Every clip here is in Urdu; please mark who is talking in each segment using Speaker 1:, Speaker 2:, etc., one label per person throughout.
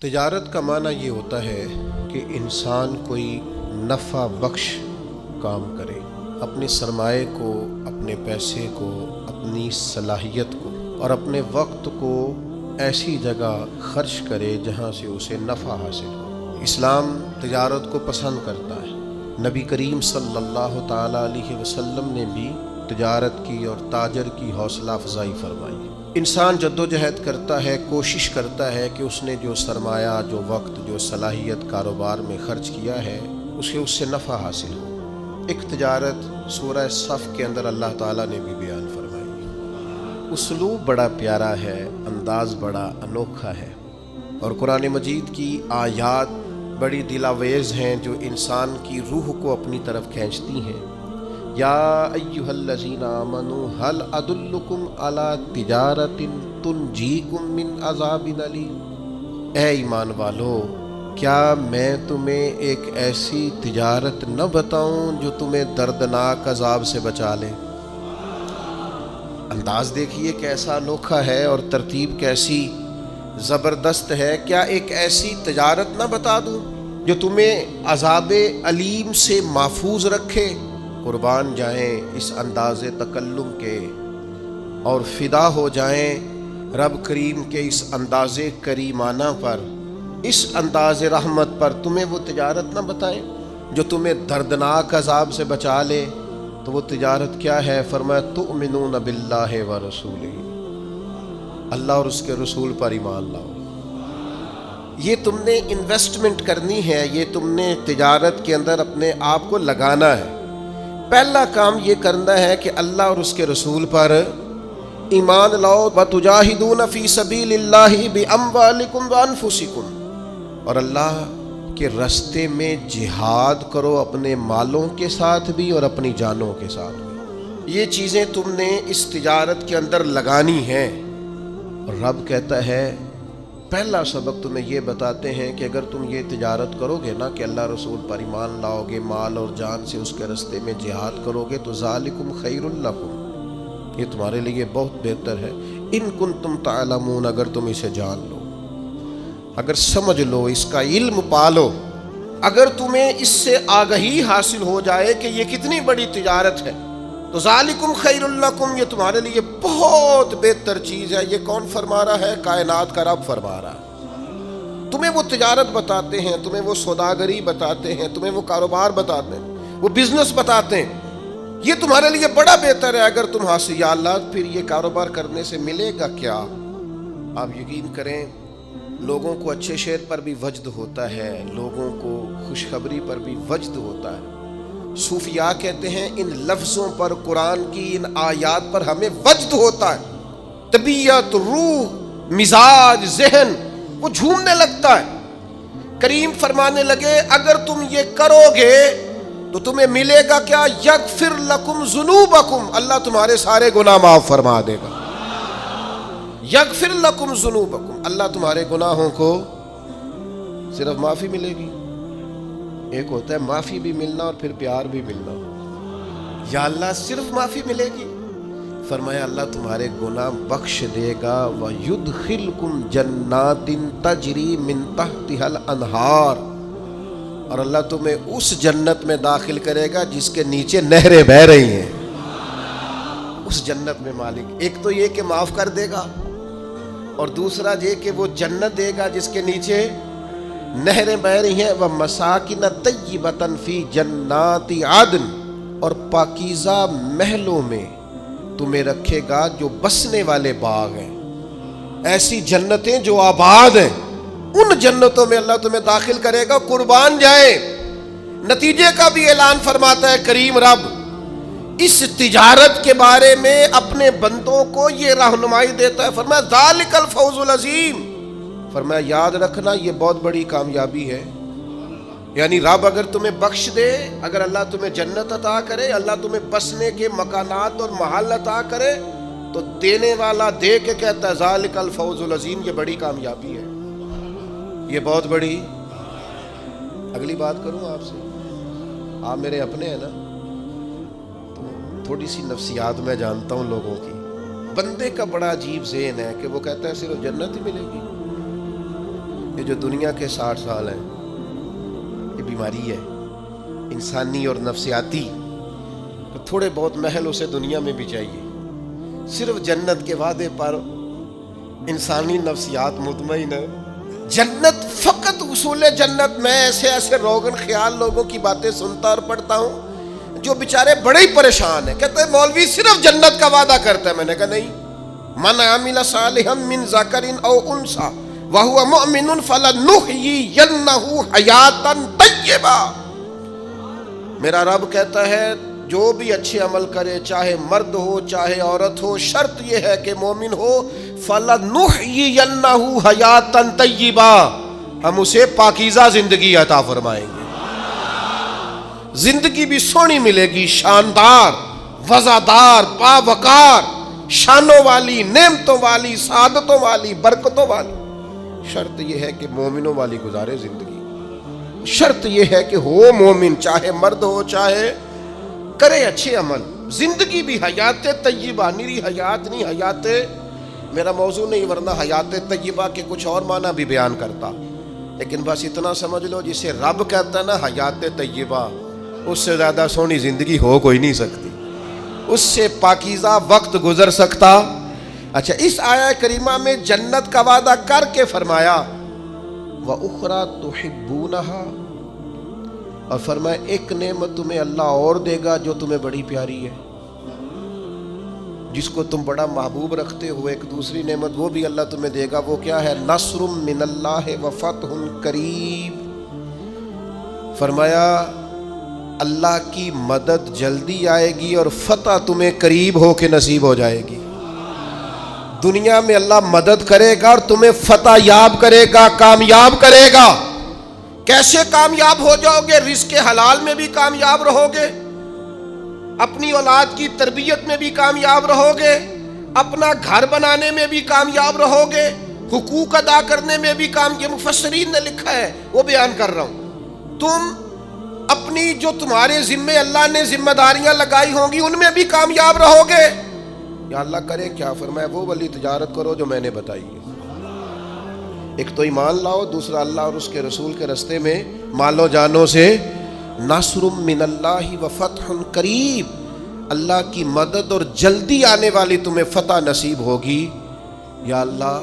Speaker 1: تجارت کا معنی یہ ہوتا ہے کہ انسان کوئی نفع بخش کام کرے، اپنے سرمایہ کو، اپنے پیسے کو، اپنی صلاحیت کو اور اپنے وقت کو ایسی جگہ خرچ کرے جہاں سے اسے نفع حاصل ہو۔ اسلام تجارت کو پسند کرتا ہے۔ نبی کریم صلی اللہ تعالیٰ علیہ وسلم نے بھی تجارت کی اور تاجر کی حوصلہ افزائی فرمائی۔ انسان جد و جہد کرتا ہے، کوشش کرتا ہے کہ اس نے جو سرمایہ، جو وقت، جو صلاحیت کاروبار میں خرچ کیا ہے اسے اس سے نفع حاصل ہو۔ ایک تجارت سورہ صف کے اندر اللہ تعالیٰ نے بھی بیان فرمائی۔ اسلوب بڑا پیارا ہے، انداز بڑا انوکھا ہے، اور قرآن مجید کی آیات بڑی دلاویز ہیں جو انسان کی روح کو اپنی طرف کھینچتی ہیں۔ یا ایھا الذین آمنوا هل ادلکم علی تجارۃ تنجیکم من عذاب الیم۔ اے ایمان والو، کیا میں تمہیں ایک ایسی تجارت نہ بتاؤں جو تمہیں دردناک عذاب سے بچا لے؟ انداز دیکھیے کیسا انوکھا ہے اور ترتیب کیسی زبردست ہے۔ کیا ایک ایسی تجارت نہ بتا دوں جو تمہیں عذاب علیم سے محفوظ رکھے؟ قربان جائیں اس انداز تکلم کے اور فدا ہو جائیں رب کریم کے اس انداز کریمانہ پر، اس انداز رحمت پر۔ تمہیں وہ تجارت نہ بتائیں جو تمہیں دردناک عذاب سے بچا لے؟ تو وہ تجارت کیا ہے؟ فرمایا تؤمنون باللہ ورسولہ، اللہ اور اس کے رسول پر ایمان لاؤ۔ یہ تم نے انویسٹمنٹ کرنی ہے، یہ تم نے تجارت کے اندر اپنے آپ کو لگانا ہے۔ پہلا کام یہ کرنا ہے کہ اللہ اور اس کے رسول پر ایمان لاؤ۔ وَتُجَاهِدُونَ فِي سَبِيلِ اللَّهِ بِأَمْوَالِكُمْ وَأَنفُسِكُمْ، اور اللہ کے راستے میں جہاد کرو، اپنے مالوں کے ساتھ بھی اور اپنی جانوں کے ساتھ بھی۔ یہ چیزیں تم نے اس تجارت کے اندر لگانی ہیں۔ اور رب کہتا ہے پہلا سبق تمہیں یہ بتاتے ہیں کہ اگر تم یہ تجارت کرو گے نا، کہ اللہ رسول پر ایمان لاؤ گے، مال اور جان سے اس کے راستے میں جہاد کرو گے، تو ذالکم خیر لکم، یہ تمہارے لیے بہت بہتر ہے۔ ان کنتم تعلمون، اگر تم اسے جان لو، اگر سمجھ لو، اس کا علم پالو، اگر تمہیں اس سے آگہی حاصل ہو جائے کہ یہ کتنی بڑی تجارت ہے، تو ذالکم خیر لکم، یہ تمہارے لیے بہت بہتر چیز ہے۔ یہ کون فرما رہا ہے؟ کائنات کا رب فرما رہا ہے۔ تمہیں وہ تجارت بتاتے ہیں، تمہیں وہ سوداگری بتاتے ہیں، تمہیں وہ کاروبار بتاتے ہیں، وہ بزنس بتاتے ہیں۔ یہ تمہارے لیے بڑا بہتر ہے اگر تم حاصل۔ یا اللہ، پھر یہ کاروبار کرنے سے ملے گا کیا؟ آپ یقین کریں، لوگوں کو اچھے شعر پر بھی وجد ہوتا ہے، لوگوں کو خوشخبری پر بھی وجد ہوتا ہے۔ صوفیاء کہتے ہیں ان لفظوں پر، قرآن کی ان آیات پر ہمیں وجد ہوتا ہے۔ طبیعت، روح، مزاج، ذہن وہ جھومنے لگتا ہے۔ کریم فرمانے لگے اگر تم یہ کرو گے تو تمہیں ملے گا کیا؟ یغفر لکم ذنوبکم، اللہ تمہارے سارے گناہ معاف فرما دے گا۔ یغفر لکم ذنوبکم، اللہ تمہارے گناہوں کو صرف معافی ملے گی۔ ایک ہوتا ہے معافی بھی ملنا اور پھر پیار بھی ملنا۔ یا اللہ صرف معافی ملے گی؟ فرمایا اللہ تمہارے گناہ بخش دے گا۔ وَيُدْخِلْكُمْ جَنَّاتٍ تَجْرِي مِن تَحْتِهَا الْأَنْهَارُ، اور اللہ تمہیں اس جنت میں داخل کرے گا جس کے نیچے نہریں بہہ رہی ہیں۔ اس جنت میں مالک ایک تو یہ کہ معاف کر دے گا، اور دوسرا یہ کہ وہ جنت دے گا جس کے نیچے نہریں بہہ رہی ہیں۔ وَمَسَاكِنَ طَيِّبَةً فِي جَنَّاتِ عَدْنٍ، اور پاکیزہ محلوں میں تمہیں رکھے گا جو بسنے والے باغ ہیں، ایسی جنتیں جو آباد ہیں، ان جنتوں میں اللہ تمہیں داخل کرے گا۔ قربان جائے نتیجے کا بھی اعلان فرماتا ہے کریم رب۔ اس تجارت کے بارے میں اپنے بندوں کو یہ رہنمائی دیتا ہے، فرمایا ذالک الفوز العظیم، فرمایا یاد رکھنا یہ بہت بڑی کامیابی ہے۔ یعنی رب اگر تمہیں بخش دے، اگر اللہ تمہیں جنت عطا کرے، اللہ تمہیں بسنے کے مکانات اور محل عطا کرے، تو دینے والا دے کے کہتا ہے ذالک الفوز العظیم، یہ بڑی کامیابی ہے، یہ بہت بڑی۔ اگلی بات کروں آپ سے، آپ میرے اپنے ہیں نا، تو تھوڑی سی نفسیات میں جانتا ہوں لوگوں کی۔ بندے کا بڑا عجیب ذہن ہے کہ وہ کہتا ہے صرف جنت ہی ملے گی، یہ جو دنیا کے 60 سال ہیں یہ بیماری ہے انسانی اور نفسیاتی، تو تھوڑے بہت محل اسے دنیا میں بھی چاہیے۔ صرف جنت کے وعدے پر انسانی نفسیات مطمئن ہے۔ جنت فقط اصول جنت، میں ایسے ایسے روغن خیال لوگوں کی باتیں سنتا اور پڑھتا ہوں جو بیچارے بڑے ہی پریشان ہیں، کہتے ہیں مولوی صرف جنت کا وعدہ کرتا ہے۔ میں نے کہا نہیں، من عمل صالحا من ذکر او انثى وهو مؤمن فلنحيينه حیاتا طیبہ۔ میرا رب کہتا ہے جو بھی اچھے عمل کرے، چاہے مرد ہو چاہے عورت ہو، شرط یہ ہے کہ مومن ہو، فَلَنُحْيِيَنَّهُ حَيَاتًا طَيِّبًا، ہم اسے پاکیزہ زندگی عطا فرمائیں گے۔ زندگی بھی سونی ملے گی، شاندار، وزادار، باوقار، شانوں والی، نعمتوں والی، سعادتوں والی، برکتوں والی۔ شرط یہ ہے کہ مومنوں والی گزارے زندگی، شرط یہ ہے کہ ہو مومن، چاہے مرد ہو چاہے کرے اچھے عمل۔ زندگی بھی حیات طیبہ، نیری حیات نہیں، حیات میرا موضوع نہیں، ورنہ حیات طیبہ کے کچھ اور معنی بھی بیان کرتا، لیکن بس اتنا سمجھ لو جسے رب کہتا ہے نا حیات طیبہ، اس سے زیادہ سونی زندگی ہو کوئی نہیں سکتی، اس سے پاکیزہ وقت گزر سکتا۔ اچھا، اس آیہ کریمہ میں جنت کا وعدہ کر کے فرمایا وَأُخْرَى تُحِبُّونَهَا، اور فرمایا ایک نعمت تمہیں اللہ اور دے گا جو تمہیں بڑی پیاری ہے، جس کو تم بڑا محبوب رکھتے ہو، ایک دوسری نعمت وہ بھی اللہ تمہیں دے گا۔ وہ کیا ہے؟ نصر من اللہ وفتح قریب۔ فرمایا اللہ کی مدد جلدی آئے گی اور فتح تمہیں قریب ہو کے نصیب ہو جائے گی۔ دنیا میں اللہ مدد کرے گا اور تمہیں فتح یاب کرے گا، کامیاب کرے گا۔ کیسے کامیاب ہو جاؤ گے؟ رزق حلال میں بھی کامیاب رہو گے، اپنی اولاد کی تربیت میں بھی کامیاب رہو گے، اپنا گھر بنانے میں بھی کامیاب رہو گے، حقوق ادا کرنے میں بھی یہ مفسرین نے لکھا ہے، وہ بیان کر رہا ہوں۔ تم اپنی جو تمہارے ذمے اللہ نے ذمہ داریاں لگائی ہوں گی ان میں بھی کامیاب رہو گے۔ یا اللہ کرے کیا؟ فرمایا وہ والی تجارت کرو جو میں نے بتائی ہے۔ ایک تو ایمان لاؤ، دوسرا اللہ اور اس کے رسول کے رستے میں مالو جانوں سے نصر من اللہ وفتح قریب، اللہ کی مدد اور جلدی آنے والی تمہیں فتح نصیب ہوگی۔ یا اللہ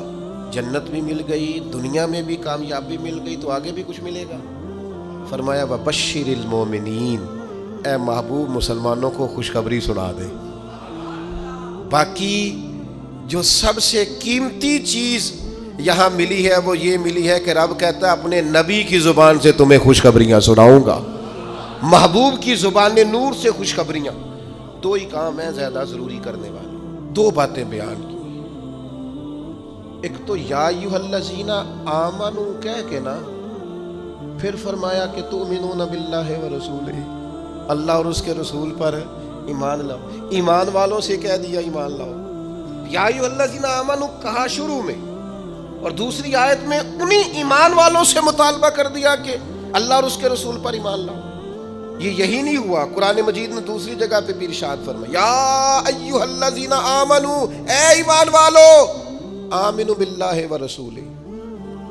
Speaker 1: جنت بھی مل گئی، دنیا میں بھی کامیابی مل گئی، تو آگے بھی کچھ ملے گا۔ فرمایا وبشر المومنین، اے محبوب مسلمانوں کو خوشخبری سنا دے۔ باقی جو سب سے قیمتی چیز یہاں ملی ہے وہ یہ ملی ہے کہ رب کہتا ہے اپنے نبی کی زبان سے تمہیں خوشخبریاں سناؤں گا، محبوب کی زبان نور سے خوشخبریاں۔ دو ہی کام ہیں زیادہ ضروری کرنے والے، دو باتیں بیان کی۔ ایک تو یا ایھا الذین آمنو کہہ کے نا، پھر فرمایا کہ تؤمنون باللہ ورسولہ، اللہ اور اس کے رسول پر ایمان لاؤ۔ ایمان والوں سے کہہ دیا ایمان لاؤ، یا ایھا الذین آمنو کہا شروع میں، اور دوسری آیت میں انہی ایمان والوں سے مطالبہ کر دیا کہ اللہ اور اس کے رسول پر ایمان لاؤ۔ یہی نہیں ہوا، قرآن مجید میں دوسری جگہ پہ بھی ارشاد فرمایا یا ایھا الذین آمنو، اے ایمان والو، آمنو باللہ ورسولہ،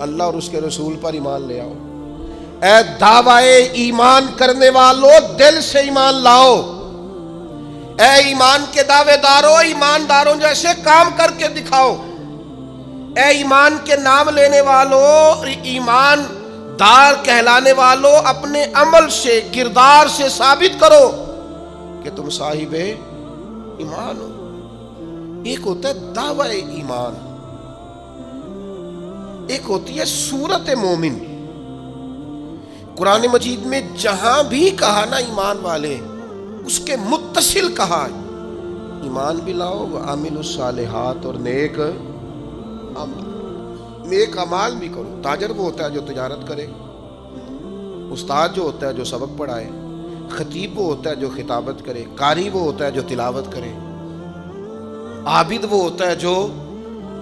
Speaker 1: اللہ اور اس کے رسول پر ایمان لے آؤ۔ اے دعوی ایمان کرنے والو، دل سے ایمان لاؤ۔ اے ایمان کے دعوے دارو، ایمانداروں جیسے کام کر کے دکھاؤ۔ اے ایمان کے نام لینے والوں، ایمان دار کہلانے والوں، اپنے عمل سے کردار سے ثابت کرو کہ تم صاحب ایمان ہو۔ ایک ہوتا ہے دعوی ایمان، ایک ہوتی ہے صورت مومن۔ قرآن مجید میں جہاں بھی کہا نا ایمان والے، اس کے متصل کہا ایمان بھی لاؤ، وعاملوا الصالحات، اور نیک اعمال بھی کرو۔ تاجر وہ ہوتا ہے جو تجارت کرے، استاد جو ہوتا ہے جو سبق پڑھائے، خطیب وہ ہوتا ہے جو خطابت کرے، قاری وہ ہوتا ہے جو تلاوت کرے، عابد وہ ہوتا ہے جو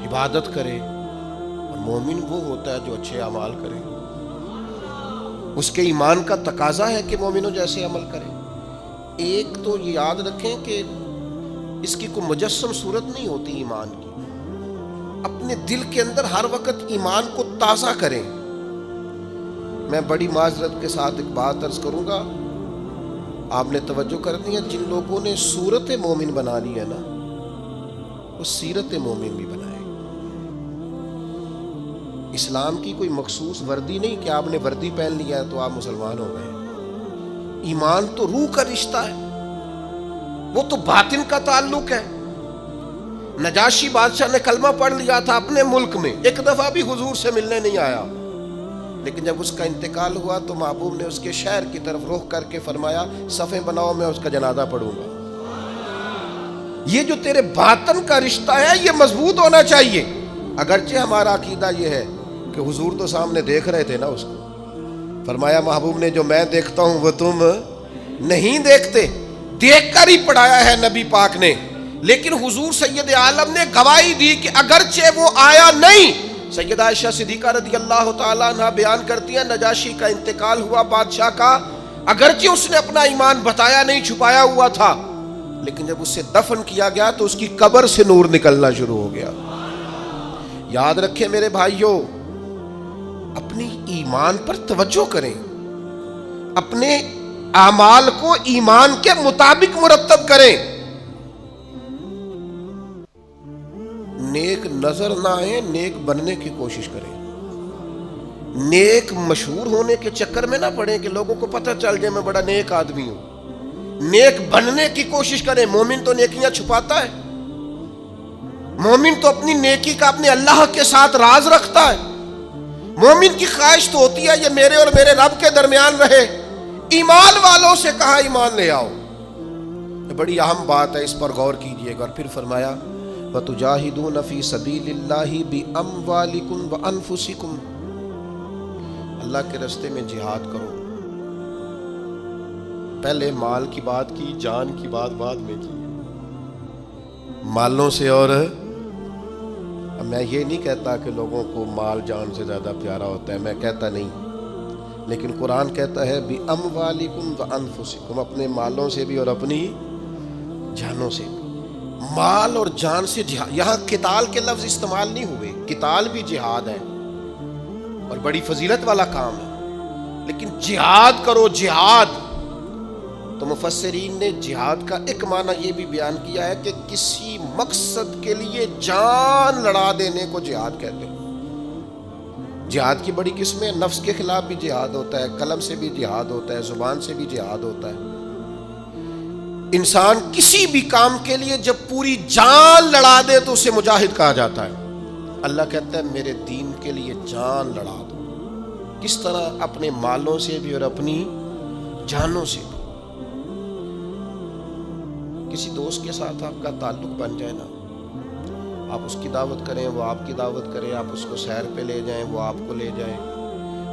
Speaker 1: عبادت کرے، اور مومن وہ ہوتا ہے جو اچھے اعمال کرے۔ اس کے ایمان کا تقاضا ہے کہ مومنوں جیسے عمل کرے۔ ایک تو یہ یاد رکھیں کہ اس کی کوئی مجسم صورت نہیں ہوتی ایمان کی، اپنے دل کے اندر ہر وقت ایمان کو تازہ کریں۔ میں بڑی معذرت کے ساتھ ایک بات عرض کروں گا، آپ نے توجہ کرنی ہے، جن لوگوں نے صورت مومن بنا لی ہے نا، وہ سیرت مومن بھی بنائے۔ اسلام کی کوئی مخصوص وردی نہیں کہ آپ نے وردی پہن لیا ہے تو آپ مسلمان ہو گئے۔ ایمان تو روح کا رشتہ ہے، وہ تو باطن کا تعلق ہے۔ نجاشی بادشاہ نے کلمہ پڑھ لیا تھا اپنے ملک میں، ایک دفعہ بھی حضور سے ملنے نہیں آیا، لیکن جب اس کا انتقال ہوا تو محبوب نے اس کے شہر کی طرف رخ کر کے فرمایا صفیں بناؤ، میں اس کا جنازہ پڑھوں گا۔ یہ جو تیرے باطن کا رشتہ ہے یہ مضبوط ہونا چاہیے۔ اگرچہ ہمارا عقیدہ یہ ہے کہ حضور تو سامنے دیکھ رہے تھے نا اس کو، فرمایا محبوب نے جو میں دیکھتا ہوں وہ تم نہیں دیکھتے، دیکھ کر ہی پڑھایا ہے نبی پاک نے، لیکن حضور سید عالم نے گواہی دی کہ اگرچہ وہ آیا نہیں۔ سیدہ عائشہ صدیقہ رضی اللہ تعالیٰ عنہ بیان کرتی ہیں نجاشی کا انتقال ہوا بادشاہ کا، اگرچہ اس نے اپنا ایمان بتایا نہیں، چھپایا ہوا تھا، لیکن جب اسے دفن کیا گیا تو اس کی قبر سے نور نکلنا شروع ہو گیا۔ یاد رکھیں میرے بھائیوں، اپنی ایمان پر توجہ کریں، اپنے اعمال کو ایمان کے مطابق مرتب کریں، نیک نظر نہ آئے، نیک بننے کی کوشش کریں، نیک مشہور ہونے کے چکر میں نہ پڑیں کہ لوگوں کو پتہ چل جائے میں بڑا نیک آدمی ہوں، نیک بننے کی کوشش کریں۔ مومن تو نیکیاں چھپاتا ہے، مومن تو اپنی نیکی کا اپنے اللہ کے ساتھ راز رکھتا ہے، مومن کی خواہش تو ہوتی ہے یہ میرے اور میرے رب کے درمیان رہے۔ ایمان والوں سے کہا ایمان لے آؤ، یہ بڑی اہم بات ہے، اس پر غور کیجئے گا۔ اور پھر فرمایا وَتُجَاهِدُونَ فِي سَبِيلِ اللَّهِ بِأَمْوَالِكُمْ وَأَنفُسِكُمْ، اللہ کے راستے میں جہاد کرو۔ پہلے مال کی بات کی، جان کی بات بعد میں کی، مالوں سے، اور میں یہ نہیں کہتا کہ لوگوں کو مال جان سے زیادہ پیارا ہوتا ہے، میں کہتا نہیں، لیکن قرآن کہتا ہے بِأَمْوَالِكُمْ وَأَنفُسِكُمْ، اپنے مالوں سے بھی اور اپنی جانوں سے بھی۔ مال اور جان سے جہاد، یہاں قتال کے لفظ استعمال نہیں ہوئے، قتال بھی جہاد ہے اور بڑی فضیلت والا کام ہے، لیکن جہاد کرو، جہاد۔ تو مفسرین نے جہاد کا ایک معنی یہ بھی بیان کیا ہے کہ کسی مقصد کے لیے جان لڑا دینے کو جہاد کہتے ہیں۔ جہاد کی بڑی قسمیں، نفس کے خلاف بھی جہاد ہوتا ہے، قلم سے بھی جہاد ہوتا ہے، زبان سے بھی جہاد ہوتا ہے۔ انسان کسی بھی کام کے لیے جب پوری جان لڑا دے تو اسے مجاہد کہا جاتا ہے۔ اللہ کہتا ہے میرے دین کے لیے جان لڑا دو۔ کس طرح؟ اپنے مالوں سے بھی اور اپنی جانوں سے بھی۔ کسی دوست کے ساتھ آپ کا تعلق بن جائے نا، آپ اس کی دعوت کریں، وہ آپ کی دعوت کریں، آپ اس کو سیر پہ لے جائیں، وہ آپ کو لے جائیں،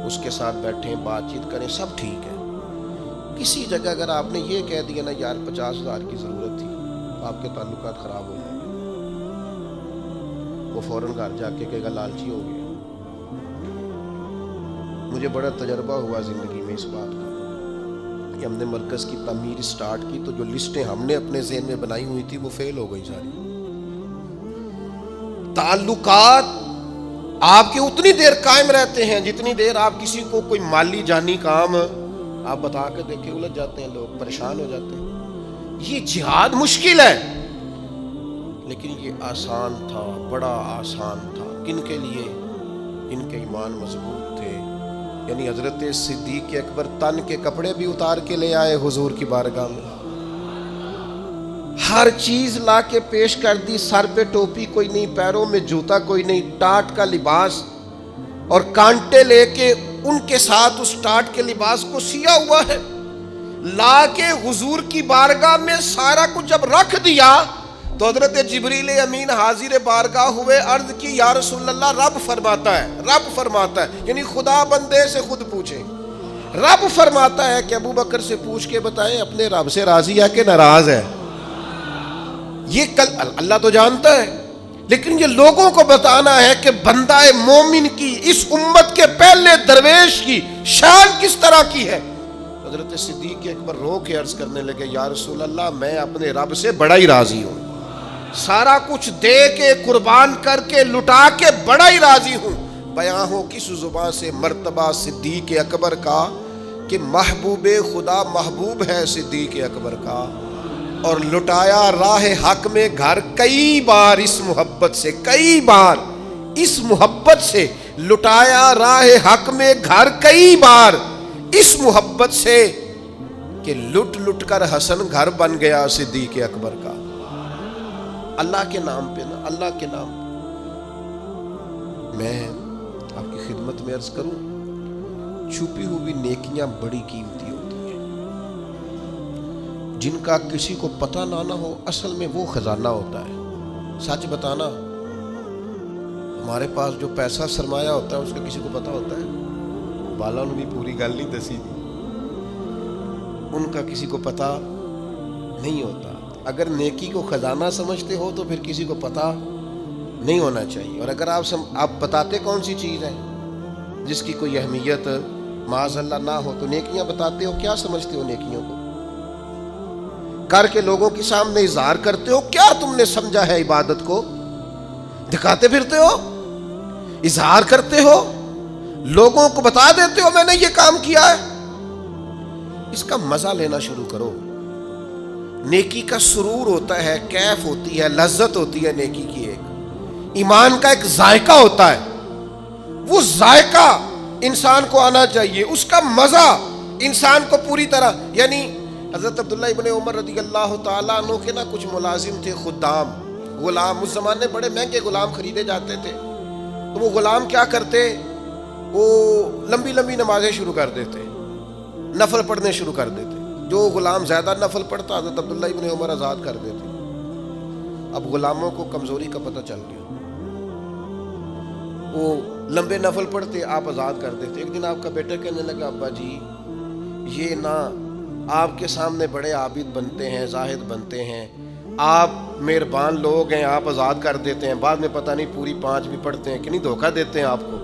Speaker 1: اس کے ساتھ بیٹھیں، بات چیت کریں، سب ٹھیک ہے۔ کسی جگہ اگر آپ نے یہ کہہ دیا نا یار 50,000 کی ضرورت تھی، تو آپ کے تعلقات خراب ہو جائیں گے، وہ فوراً گھر جا کے کہے گا لالچی ہو گیا۔ مجھے بڑا تجربہ ہوا زندگی میں اس بات کا کہ ہم نے مرکز کی تعمیر سٹارٹ کی تو جو لسٹیں ہم نے اپنے ذہن میں بنائی ہوئی تھی وہ فیل ہو گئی ساری۔ تعلقات آپ کے اتنی دیر قائم رہتے ہیں جتنی دیر آپ کسی کو کوئی مالی جانی کام آپ بتا کے دیکھیں، الجھ جاتے ہیں لوگ، پریشان ہو جاتے ہیں۔ یہ جہاد مشکل ہے لیکن یہ آسان تھا، بڑا آسان تھا۔ کن کے لیے؟ جن کے ایمان مضبوط تھے، یعنی حضرت صدیق اکبر تن کے کپڑے بھی اتار کے لے آئے حضور کی بارگاہ میں، ہر چیز لا کے پیش کر دی، سر پہ ٹوپی کوئی نہیں، پیروں میں جوتا کوئی نہیں، ٹاٹ کا لباس، اور کانٹے لے کے ان کے ساتھ اس ٹاٹ کے لباس کو سیا ہوا ہے، لا کے حضور کی بارگاہ میں سارا کچھ جب رکھ دیا تو حضرت جبریل امین حاضر بارگاہ ہوئے، عرض کی یا رسول اللہ، رب فرماتا ہے، رب فرماتا ہے، یعنی خدا بندے سے خود پوچھے، رب فرماتا ہے کہ ابو بکر سے پوچھ کے بتائیں اپنے رب سے راضی ہے کہ ناراض ہے۔ یہ اللہ تو جانتا ہے، لیکن یہ لوگوں کو بتانا ہے کہ بندہ مومن کی، اس امت کے پہلے درویش کی شان کس طرح کی ہے۔ حضرت صدیق اکبر رو کے عرض کرنے لگے یا رسول اللہ، میں اپنے رب سے بڑا ہی راضی ہوں، سارا کچھ دے کے قربان کر کے لٹا کے بڑا ہی راضی ہوں، بیاں ہو کس زباں سے مرتبہ صدیق اکبر کا کہ محبوب خدا محبوب ہے صدیق اکبر کا، اور لٹایا راہ حق میں گھر کئی بار اس محبت سے، کئی بار اس محبت سے لٹایا راہ حق میں گھر کئی بار اس محبت سے کہ لٹ لٹ کر حسن گھر بن گیا صدیق اکبر کا۔ اللہ کے نام پہ نا، اللہ کے نام پہ۔ میں آپ کی خدمت میں عرض کروں، چھپی ہوئی نیکیاں بڑی قیمتی ہوتی ہیں، جن کا کسی کو پتہ نہ ہو، اصل میں وہ خزانہ ہوتا ہے۔ سچ بتانا، ہمارے پاس جو پیسہ سرمایہ ہوتا ہے اس کا کسی کو پتہ ہوتا ہے؟ بالا نے بھی پوری گل نہیں دسی دی، ان کا کسی کو پتہ نہیں ہوتا۔ اگر نیکی کو خزانہ سمجھتے ہو تو پھر کسی کو پتہ نہیں ہونا چاہیے، اور اگر آپ بتاتے کون سی چیز ہے جس کی کوئی اہمیت معاذ اللہ نہ ہو تو نیکیاں بتاتے ہو، کیا سمجھتے ہو نیکیوں کو؟ کر کے لوگوں کے سامنے اظہار کرتے ہو، کیا تم نے سمجھا ہے عبادت کو؟ دکھاتے پھرتے ہو، اظہار کرتے ہو، لوگوں کو بتا دیتے ہو میں نے یہ کام کیا ہے۔ اس کا مزہ لینا شروع کرو۔ نیکی کا سرور ہوتا ہے، کیف ہوتی ہے، لذت ہوتی ہے نیکی کی، ایک ایمان کا ایک ذائقہ ہوتا ہے، وہ ذائقہ انسان کو آنا چاہیے، اس کا مزہ انسان کو پوری طرح۔ یعنی حضرت عبداللہ ابن عمر رضی اللہ تعالیٰ عنہ کے نا کچھ ملازم تھے، خدام، غلام، اس زمانے بڑے مہنگے غلام خریدے جاتے تھے، تو وہ غلام کیا کرتے، وہ لمبی لمبی نمازیں شروع کر دیتے، نفل پڑھنے شروع کر دیتے۔ جو غلام زیادہ نفل پڑھتا حضرت عبداللہ ابن عمر آزاد کر دیتے۔ اب غلاموں کو کمزوری کا پتہ چل گیا، وہ لمبے نفل پڑھتے، آپ آزاد کر دیتے۔ ایک دن آپ کا بیٹا کہنے لگا ابا جی یہ نا آپ کے سامنے بڑے عابد بنتے ہیں، زاہد بنتے ہیں، آپ مہربان لوگ ہیں، آپ آزاد کر دیتے ہیں، بعد میں پتہ نہیں پوری 5 بھی پڑھتے ہیں کہ نہیں، دھوکہ دیتے ہیں آپ کو۔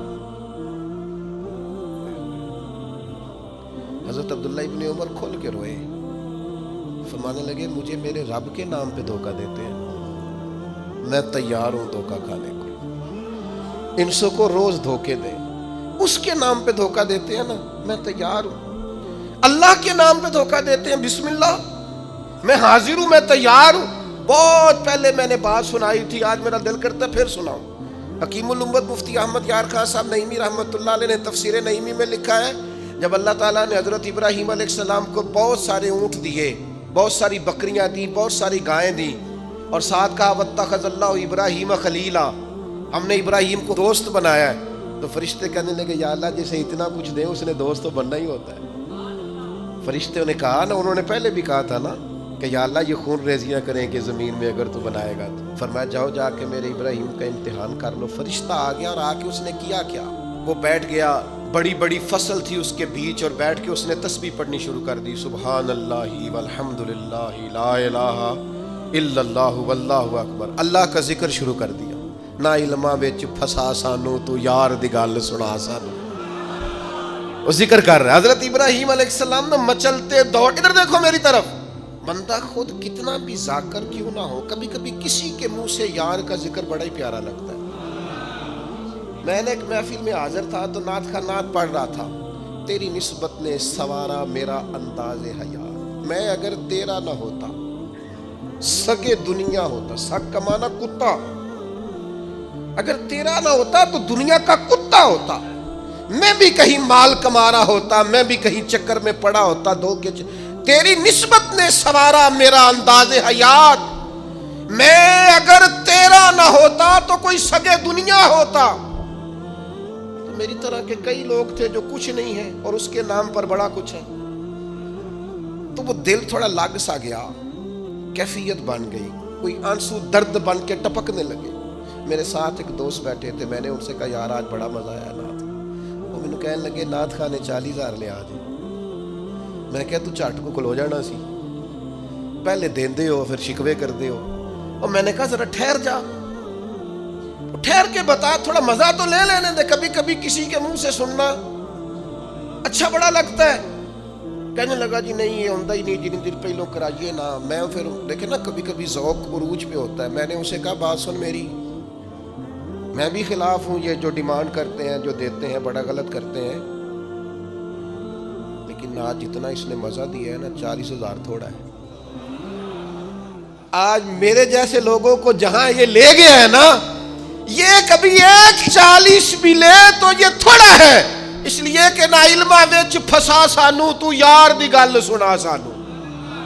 Speaker 1: حضرت عبداللہ ابن عمر کھول کے روئے، فرمانے لگے مجھے میرے رب کے نام پہ دھوکہ دیتے ہیں، میں تیار ہوں دھوکہ کھانے کو، ان سو کو روز دھوکے دیں، اس کے نام پہ دھوکہ دیتے ہیں نا، میں تیار ہوں۔ اللہ کے نام پہ دھوکہ دیتے ہیں، بسم اللہ، میں حاضر ہوں، میں تیار ہوں۔ بہت پہلے میں نے بات سنائی تھی، آج میرا دل کرتا ہے پھر سناؤں۔ حکیم الامت مفتی احمد یار خان صاحب نعیمی رحمۃ اللہ علیہ نے تفسیر نعیمی میں لکھا ہے، جب اللہ تعالیٰ نے حضرت ابراہیم علیہ السلام کو بہت سارے اونٹ دیے، بہت ساری بکریاں دی، بہت ساری گائیں دی، اور ساتھ کہا واتخذ اللہ ابراہیم خلیلا، ہم نے ابراہیم کو دوست بنایا ہے، تو فرشتے کہنے لگے یا اللہ جسے اتنا کچھ دے اس نے دوست تو بننا ہی ہوتا ہے۔ فرشتے نے کہا نا، انہوں نے پہلے بھی کہا تھا نا کہ یا اللہ یہ خون ریزیاں کریں کہ زمین میں اگر تو بنائے گا تو، فرمایا جاؤ جا کے میرے ابراہیم کا امتحان کر لو۔ فرشتہ آ گیا، اور آ کے اس نے کیا کیا، وہ بیٹھ گیا، بڑی بڑی فصل تھی اس کے بیچ، اور بیٹھ کے اس نے تسبیح پڑھنی شروع کر دی، سبحان اللہ والحمد للہ لا الہ الا اللہ واللہ اکبر، اللہ کا ذکر شروع کر دیا۔ نا علماں وچ پھسا سانو تو یار دی گل سنا سانو، وہ ذکر کر رہا ہے۔ حضرت ابراہیم علیہ السلام نے مچلتے دوڑ، ادھر دیکھو میری طرف، بندہ خود کتنا بھی ذاکر کیوں نہ ہو، کبھی کبھی کسی کے منہ سے یار کا ذکر بڑا ہی پیارا لگتا ہے۔ میں نے ایک محفل میں حاضر تھا تو نعت کا نعت پڑھ رہا تھا، تیری نسبت نے سوارا میرا انداز حیات، میں اگر تیرا نہ ہوتا سگے دنیا ہوتا، سگ کا معنی کتا، اگر تیرا نہ ہوتا تو دنیا کا کتا ہوتا، میں بھی کہیں مال کما رہا ہوتا، میں بھی کہیں چکر میں پڑا ہوتا، تیری نسبت نے سوارا میرا انداز حیات، میں اگر تیرا نہ ہوتا تو کوئی سگے دنیا ہوتا۔ تو میری طرح کے کئی لوگ تھے جو کچھ نہیں ہے اور اس کے نام پر بڑا کچھ ہے، تو وہ دل تھوڑا لگ سا گیا، کیفیت بن گئی، کوئی آنسو درد بن کے ٹپکنے لگے۔ میرے ساتھ ایک دوست بیٹھے تھے، میں نے ان سے کہا یار آج بڑا مزہ آیا نعت، وہ مجھے کہنے لگے نعت خانے 40,000 لے آج۔ میں کہا تو چٹ کو کھلو جانا سی، پہلے دیندے ہو پھر شکوے کردے ہو، اور میں نے کہا ذرا ٹھہر جا، ٹھہر کے بتا، تھوڑا مزہ تو لے لینے دے، کبھی کبھی کسی کے منہ سے سننا اچھا بڑا لگتا ہے۔ کہنے لگا جی نہیں یہ ہوتا ہی نہیں، جن دن پہلوں کرائیے نا۔ میں پھر دیکھیں نا کبھی کبھی ذوق عروج پہ ہوتا ہے، میں نے اسے کہا بات سن میری، میں بھی خلاف ہوں یہ جو ڈیمانڈ کرتے ہیں، جو دیتے ہیں، بڑا غلط کرتے ہیں، لیکن آج جتنا اس نے مزہ دیا ہے نا 40,000 تھوڑا ہے۔ آج میرے جیسے لوگوں کو جہاں یہ لے گیا ہے نا، یہ کبھی 1:40 بھی لے تو یہ تھوڑا ہے، اس لیے کہ نا علمہ وچ پھسا سانو، تو یار دی گل سنا سانو۔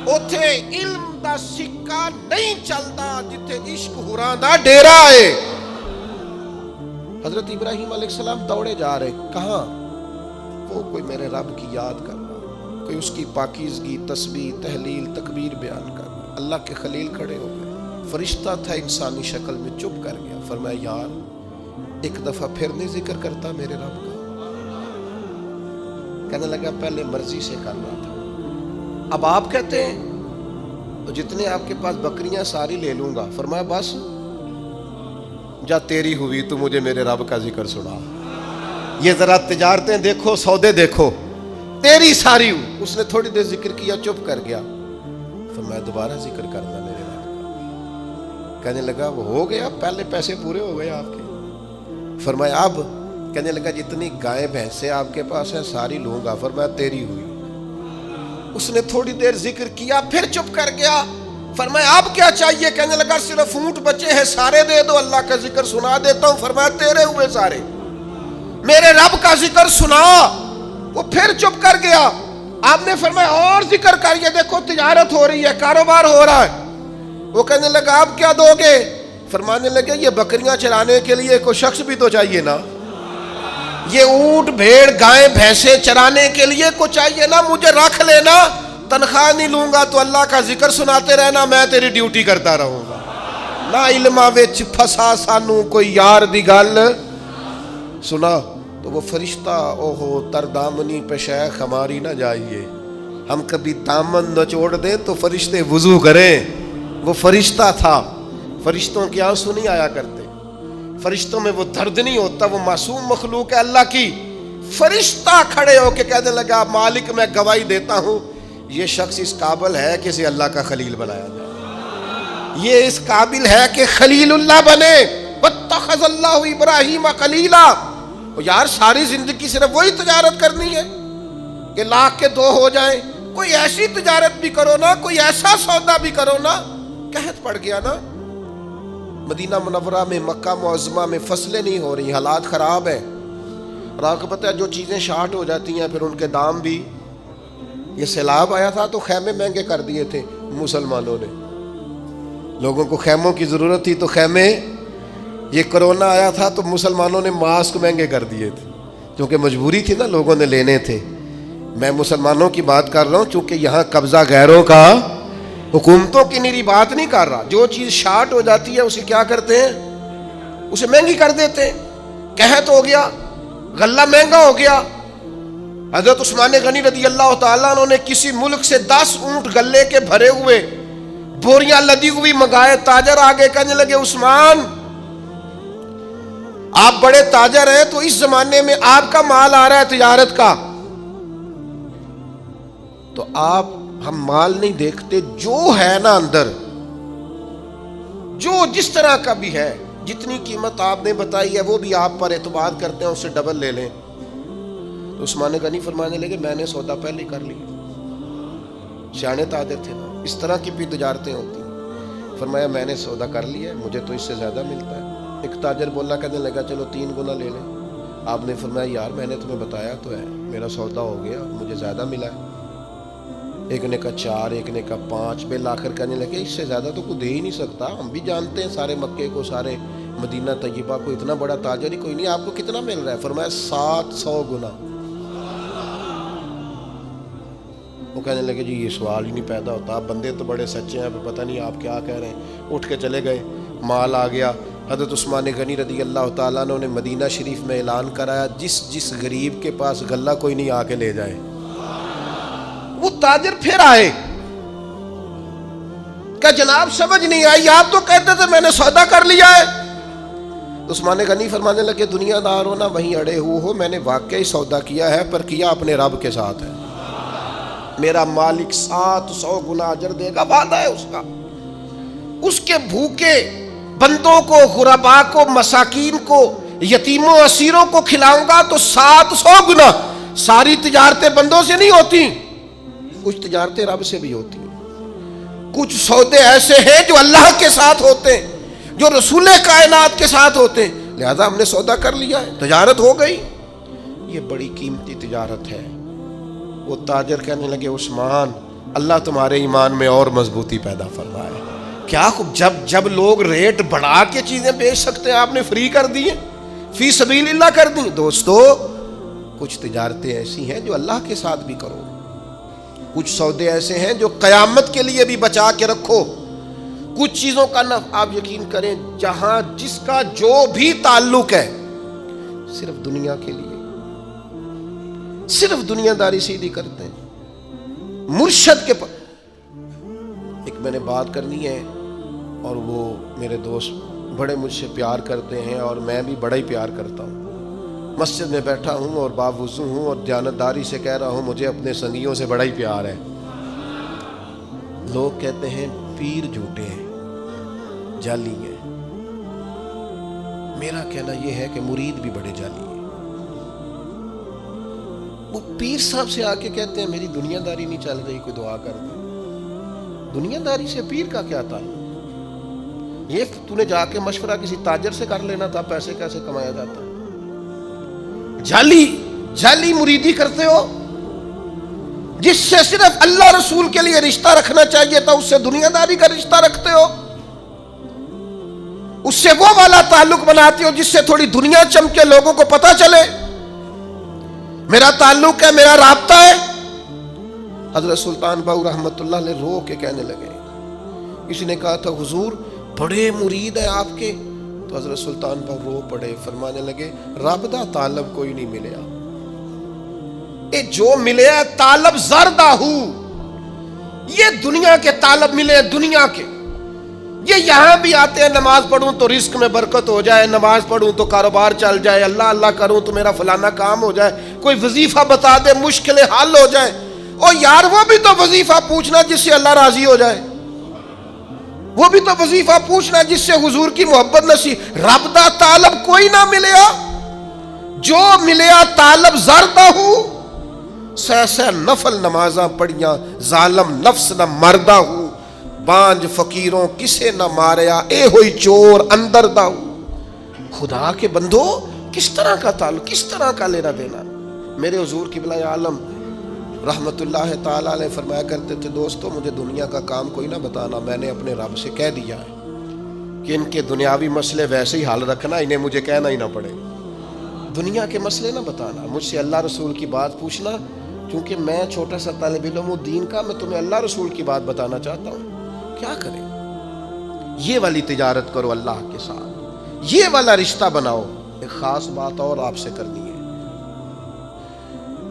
Speaker 1: اوتھے علم دا سکہ نہیں چلدا جتھے عشق حراں دا ڈیرا ہے۔ حضرت ابراہیم علیہ السلام دوڑے جا رہے، کہاں؟ وہ کوئی میرے رب کی یاد کر رہا، کوئی اس کی پاکیزگی، تسبیح، تحلیل، تکبیر بیان کر رہا۔ اللہ کے خلیل کھڑے ہو گئے، فرشتہ تھا انسانی شکل میں، چپ کر گیا، فرمایا یار ایک دفعہ پھر نہیں ذکر کرتا میرے رب کا؟ کہنے لگا پہلے مرضی سے کر رہا تھا، اب آپ کہتے ہیں تو جتنے آپ کے پاس بکریاں ساری لے لوں گا۔ فرمایا بس جا تیری ہوئی تو مجھے میرے رب کا ذکر سنا۔ یہ ذرا تجارتیں دیکھو، سودے دیکھو، تیری ساری ہوں۔ اس نے تھوڑی دیر ذکر کیا، چپ کر گیا، فرمایا دوبارہ ذکر کرنا میرے رب کا۔ کہنے لگا وہ ہو گیا، پہلے پیسے پورے ہو گئے آپ کے۔ فرمایا اب؟ کہنے لگا جتنی گائیں بھینسیں آپ کے پاس ہیں ساری لوں گا۔ فرمایا تیری ہوئی۔ اس نے تھوڑی دیر ذکر کیا، پھر چپ کر گیا۔ فرمایا اب کیا چاہیے؟ کہنے لگا صرف اونٹ بچے ہیں، سارے دے دو، اللہ کا ذکر سنا دیتا ہوں۔ فرمایا تیرے ہوئے سارے، میرے رب کا ذکر سنا۔ وہ پھر چپ کر گیا۔ آپ نے فرمایا اور ذکر کر، یہ دیکھو تجارت ہو رہی ہے، کاروبار ہو رہا ہے۔ وہ کہنے لگا اب کیا دو گے؟ فرمانے لگے یہ بکریاں چرانے کے لیے کوئی شخص بھی تو چاہیے نا، یہ اونٹ بھیڑ گائیں بھینسیں چرانے کے لیے کوئی چاہیے نا، مجھے رکھ لینا، تنخواہ نہیں لوں گا تو اللہ کا ذکر سناتے رہنا، میں تیری ڈیوٹی کرتا رہوں گا۔ نہ علمہ وچ پھسا سانو کوئی یار دی گل سنا۔ تو وہ فرشتہ اوہو تردامنی پہ شیخ ہماری نہ جائیے، ہم کبھی دامن نچوڑ دیں تو فرشتے وضو کریں۔ وہ فرشتہ تھا، فرشتوں کے آنسو نہیں آیا کرتے، فرشتوں میں وہ درد نہیں ہوتا، وہ معصوم مخلوق ہے اللہ کی۔ فرشتہ کھڑے ہو کے کہنے لگا مالک میں گواہی دیتا ہوں یہ شخص اس قابل ہے کہ اسے اللہ کا خلیل بنایا جائے، یہ اس قابل ہے کہ خلیل اللہ بنے۔ واتخذ اللہ ابراہیم خلیلا۔ یار ساری زندگی صرف وہی تجارت کرنی ہے کہ لاکھ کے 2 ہو جائیں؟ کوئی ایسی تجارت بھی کرو نا، کوئی ایسا سودا بھی کرو نا۔ قحط پڑ گیا نا مدینہ منورہ میں، مکہ معظمہ میں، فصلیں نہیں ہو رہی، حالات خراب ہیں۔ اور آپ کو پتہ ہے جو چیزیں شارٹ ہو جاتی ہیں پھر ان کے دام بھی، یہ سیلاب آیا تھا تو خیمے مہنگے کر دیے تھے مسلمانوں نے، لوگوں کو خیموں کی ضرورت تھی تو خیمے، یہ کرونا آیا تھا تو مسلمانوں نے ماسک مہنگے کر دیے تھے کیونکہ مجبوری تھی نا، لوگوں نے لینے تھے۔ میں مسلمانوں کی بات کر رہا ہوں چونکہ یہاں قبضہ غیروں کا، حکومتوں کی میری بات نہیں کر رہا۔ جو چیز شارٹ ہو جاتی ہے اسے کیا کرتے ہیں؟ اسے مہنگی کر دیتے ہیں۔ قحط ہو گیا، غلہ مہنگا ہو گیا۔ حضرت عثمان غنی رضی اللہ تعالیٰ عنہ نے کسی ملک سے 10 اونٹ غلے کے بھرے ہوئے بوریاں لدی ہوئی منگائے۔ تاجر آگے کہنے لگے عثمان آپ بڑے تاجر ہیں تو اس زمانے میں آپ کا مال آ رہا ہے تجارت کا، تو آپ، ہم مال نہیں دیکھتے، جو ہے نا اندر، جو جس طرح کا بھی ہے، جتنی قیمت آپ نے بتائی ہے وہ بھی آپ پر اعتبار کرتے ہیں، اس سے ڈبل لے لیں۔ تو عثمان غنی فرمانے لگے میں نے سودا پہلے کر لی، سیانے تاجر تھے نا، اس طرح کی بھی تجارتیں ہوتی ہیں۔ فرمایا میں نے سودا کر لیا ہے، مجھے تو اس سے زیادہ ملتا ہے۔ ایک تاجر بولا، کہنے لگا چلو 3 گنا لے لیں۔ آپ نے فرمایا یار میں نے تمہیں بتایا تو ہے، میرا سودا ہو گیا، مجھے زیادہ ملا ہے۔ ایک نے کہا 4، ایک نے کہا 5، بالآخر کہنے لگے اس سے زیادہ تو کوئی دے ہی نہیں سکتا، ہم بھی جانتے ہیں سارے مکے کو، سارے مدینہ طیبہ کو، اتنا بڑا تاجر ہی کوئی نہیں، آپ کو کتنا مل رہا ہے؟ فرمایا 700 گنا۔ وہ کہنے لگے جی یہ سوال ہی نہیں پیدا ہوتا، آپ بندے تو بڑے سچے ہیں، پتہ نہیں آپ کیا کہہ رہے ہیں۔ اٹھ کے چلے گئے، مال آ گیا۔ حضرت عثمان غنی رضی اللہ تعالیٰ عنہ نے مدینہ شریف میں اعلان کرایا جس غریب کے پاس غلہ کوئی نہیں آ کے لے جائے۔ وہ تاجر پھر آئے کہ جناب سمجھ نہیں آئی، آپ تو کہتے تھے میں نے سودا کر لیا ہے۔ عثمان غنی فرمانے لگے دنیا دار ہو نا وہیں اڑے ہو، میں نے واقعی سودا کیا ہے پر کیا اپنے رب کے ساتھ ہے، میرا مالک 700 گنا اجر دے گا، وعدہ ہے اس کا۔ اس کے بھوکے بندوں کو، غربا کو، مساکین کو، یتیموں اسیروں کو کھلاؤں گا تو 700 گنا۔ ساری تجارتیں بندوں سے نہیں ہوتی، کچھ تجارتیں رب سے بھی ہوتی ہیں۔ کچھ سودے ایسے ہیں جو اللہ کے ساتھ ہوتے ہیں، جو رسول کائنات کے ساتھ ہوتے ہیں، لہذا ہم نے سودا کر لیا ہے، تجارت ہو گئی۔ یہ بڑی قیمتی تجارت ہے۔ وہ تاجر کہنے لگے عثمان اللہ تمہارے ایمان میں اور مضبوطی پیدا فرمائے۔ کیا جب لوگ ریٹ بڑھا کے چیزیں بیچ سکتے ہیں، آپ نے فری کر دی ہیں، فی سبیل اللہ کر دی۔ دوستو کچھ تجارتیں ایسی ہیں جو اللہ کے ساتھ بھی کرو، کچھ سودے ایسے ہیں جو قیامت کے لیے بھی بچا کے رکھو۔ کچھ چیزوں کا آپ یقین کریں جہاں جس کا جو بھی تعلق ہے صرف دنیا کے لیے، صرف دنیا داری سیدھی کرتے ہیں۔ مرشد کے ایک میں نے بات کرنی ہے، اور وہ میرے دوست بڑے مجھ سے پیار کرتے ہیں اور میں بھی بڑا ہی پیار کرتا ہوں۔ مسجد میں بیٹھا ہوں اور باوضو ہوں اور دیانتداری سے کہہ رہا ہوں مجھے اپنے سنگیوں سے بڑا ہی پیار ہے۔ لوگ کہتے ہیں پیر جھوٹے ہیں، جعلی ہیں۔ میرا کہنا یہ ہے کہ مرید بھی بڑے جعلی ہیں۔ وہ پیر صاحب سے آ کے کہتے ہیں میری دنیا داری نہیں چل رہی، کوئی دعا کر دے۔ دنیا داری سے پیر کا کیا تعلق؟ یہ تو نے جا کے مشورہ کسی تاجر سے کر لینا تھا، پیسے کیسے کمایا جاتا ہے۔ جعلی مریدی کرتے ہو، جس سے صرف اللہ رسول کے لیے رشتہ رکھنا چاہیے تھا اس سے دنیا داری کا رشتہ رکھتے ہو، اس سے وہ والا تعلق بناتے ہو جس سے تھوڑی دنیا چمکے، لوگوں کو پتا چلے میرا تعلق ہے، میرا رابطہ ہے۔ حضرت سلطان باؤ رحمت اللہ علیہ رو کے کہنے لگے، کسی نے کہا تھا حضور بڑے مرید ہیں آپ کے، تو حضرت سلطان باؤ رو پڑے، فرمانے لگے رب دا طالب کوئی نہیں ملیا، اے جو ملیا طالب زردہ ہو۔ یہ دنیا کے طالب ملے، دنیا کے، یہ یہاں بھی آتے ہیں نماز پڑھوں تو رزق میں برکت ہو جائے، نماز پڑھوں تو کاروبار چل جائے، اللہ اللہ کروں تو میرا فلانا کام ہو جائے، کوئی وظیفہ بتا دے مشکلیں حل ہو جائے۔ او یار وہ بھی تو وظیفہ پوچھنا جس سے اللہ راضی ہو جائے، وہ بھی تو وظیفہ پوچھنا جس سے حضور کی محبت نصیب۔ رب دا طالب کوئی نہ ملیا، جو ملیا طالب زردہ ہو۔ سہ نفل نمازاں پڑھیاں، ظالم نفس نہ مردہ ہو، بانج فقیروں کسے نہ ماریا، اے ہوئی چور اندر دا ہو۔ خدا کے بندو کس طرح کا تعلق، کس طرح کا لینا دینا۔ میرے حضور قبلہ عالم رحمت اللہ تعالیٰ علیہ فرمایا کرتے تھے دوستو مجھے دنیا کا کام کوئی نہ بتانا، میں نے اپنے رب سے کہہ دیا ہے کہ ان کے دنیاوی مسئلے ویسے ہی حل رکھنا، انہیں مجھے کہنا ہی نہ پڑے۔ دنیا کے مسئلے نہ بتانا، مجھ سے اللہ رسول کی بات پوچھنا، کیونکہ میں چھوٹا سا طالب علم ہوں دین کا، میں تمہیں اللہ رسول کی بات بتانا چاہتا ہوں۔ کیا کریں؟ یہ والی تجارت کرو اللہ کے ساتھ، یہ والا رشتہ بناؤ۔ ایک خاص بات اور آپ سے کرنی ہے،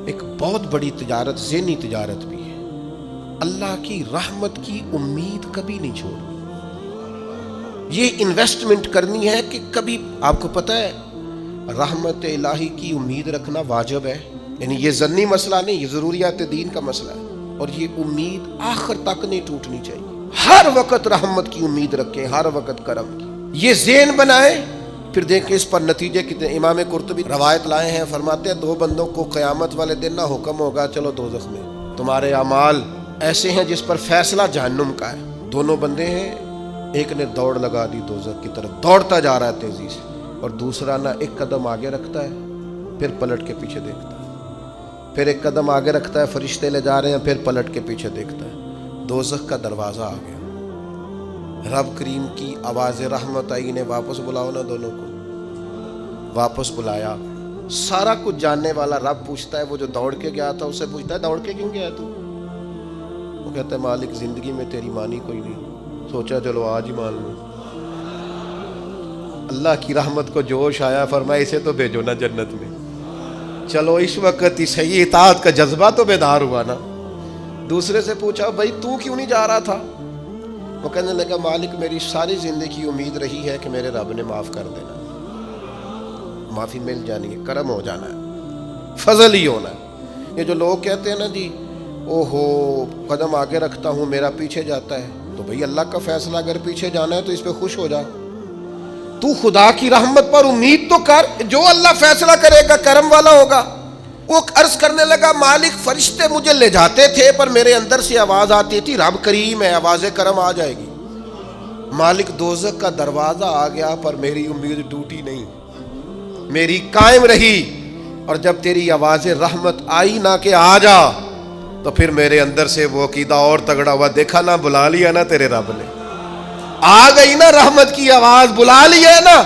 Speaker 1: ایک بہت بڑی تجارت، ذہنی تجارت بھی ہے۔ اللہ کی رحمت کی امید کبھی نہیں چھوڑنی، یہ انویسٹمنٹ کرنی ہے کہ کبھی، آپ کو پتہ ہے رحمت الہی کی امید رکھنا واجب ہے، یعنی یہ ظنی مسئلہ نہیں، یہ ضروریات دین کا مسئلہ ہے، اور یہ امید آخر تک نہیں ٹوٹنی چاہیے۔ ہر وقت رحمت کی امید رکھیں، ہر وقت کرم کی، یہ ذہن بنائیں۔ پھر دیکھیں اس پر نتیجے کتنے۔ امام قرطبی روایت لائے ہیں، فرماتے ہیں 2 بندوں کو قیامت والے دن نہ حکم ہوگا چلو دوزخ میں، تمہارے اعمال ایسے ہیں جس پر فیصلہ جہنم کا ہے۔ دونوں بندے ہیں، ایک نے دوڑ لگا دی دوزخ کی طرف، دوڑتا جا رہا ہے تیزی سے، اور دوسرا نہ ایک قدم آگے رکھتا ہے پھر پلٹ کے پیچھے دیکھتا ہے، پھر ایک قدم آگے رکھتا ہے، فرشتے لے جا رہے ہیں، پھر پلٹ کے پیچھے دیکھتا ہے۔ دوزخ کا دروازہ آ گیا، رب کریم کی آواز رحمت آئی، انہیں واپس بلاؤ نا، دونوں کو واپس بلایا۔ سارا کچھ جاننے والا رب پوچھتا ہے، وہ جو دوڑ کے گیا تھا اس سے پوچھتا ہے دوڑ کے کیوں گیا تو؟ وہ کہتا ہے مالک زندگی میں تیری مانی کوئی نہیں، سوچا چلو آج ہی مان لوں۔ اللہ کی رحمت کو جوش آیا، فرمایا اسے تو بھیجو نا جنت میں، چلو اس وقت ہی صحیح اطاعت کا جذبہ تو بیدار ہوا نا۔ دوسرے سے پوچھا بھائی تو کیوں نہیں جا رہا تھا؟ وہ کہنے لگا مالک میری ساری زندگی امید رہی ہے کہ میرے رب نے معاف کر دینا، معافی مل جانی ہے، کرم ہو جانا ہے، فضل ہی ہونا ہے۔ یہ جو لوگ کہتے ہیں نا جی اوہو قدم آگے رکھتا ہوں میرا پیچھے جاتا ہے، تو بھئی اللہ کا فیصلہ، اگر پیچھے جانا ہے تو اس پہ خوش ہو جا، تو خدا کی رحمت پر امید تو کر، جو اللہ فیصلہ کرے گا کرم والا ہوگا۔ وہ عرض کرنے لگا مالک فرشتے مجھے لے جاتے تھے پر میرے اندر سے آواز آتی تھی رب کریم ہے، آواز کرم آ جائے گی۔ مالک دوزخ کا دروازہ آ گیا پر میری امید ٹوٹی نہیں، میری قائم رہی، اور جب تیری آواز رحمت آئی نہ کہ آ جا، تو پھر میرے اندر سے وہ عقیدہ اور تگڑا ہوا، دیکھا نا بلا لیا نا تیرے رب نے، آ گئی نا رحمت کی آواز، بلا لیا نا۔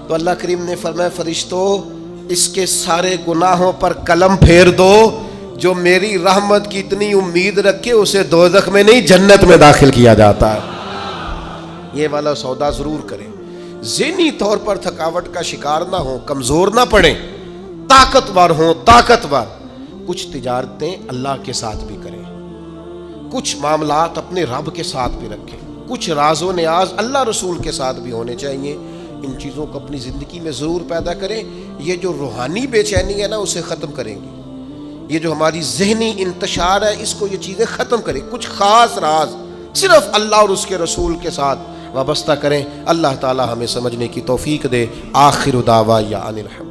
Speaker 1: تو اللہ کریم نے فرمایا فرشتوں اس کے سارے گناہوں پر قلم پھیر دو، جو میری رحمت کی اتنی امید رکھے اسے دوزخ میں نہیں جنت میں داخل کیا جاتا ہے۔ یہ والا سودا ضرور کریں، ذہنی طور پر تھکاوٹ کا شکار نہ ہوں، کمزور نہ پڑیں، طاقتور ہوں، طاقتور۔ کچھ تجارتیں اللہ کے ساتھ بھی کریں، کچھ معاملات اپنے رب کے ساتھ بھی رکھیں، کچھ راز و نیاز اللہ رسول کے ساتھ بھی ہونے چاہیے۔ ان چیزوں کو اپنی زندگی میں ضرور پیدا کریں، یہ جو روحانی بے چینی ہے نا اسے ختم کریں گی، یہ جو ہماری ذہنی انتشار ہے اس کو یہ چیزیں ختم کریں۔ کچھ خاص راز صرف اللہ اور اس کے رسول کے ساتھ وابستہ کریں۔ اللہ تعالی ہمیں سمجھنے کی توفیق دے۔ آخر دعوانا ان الحمد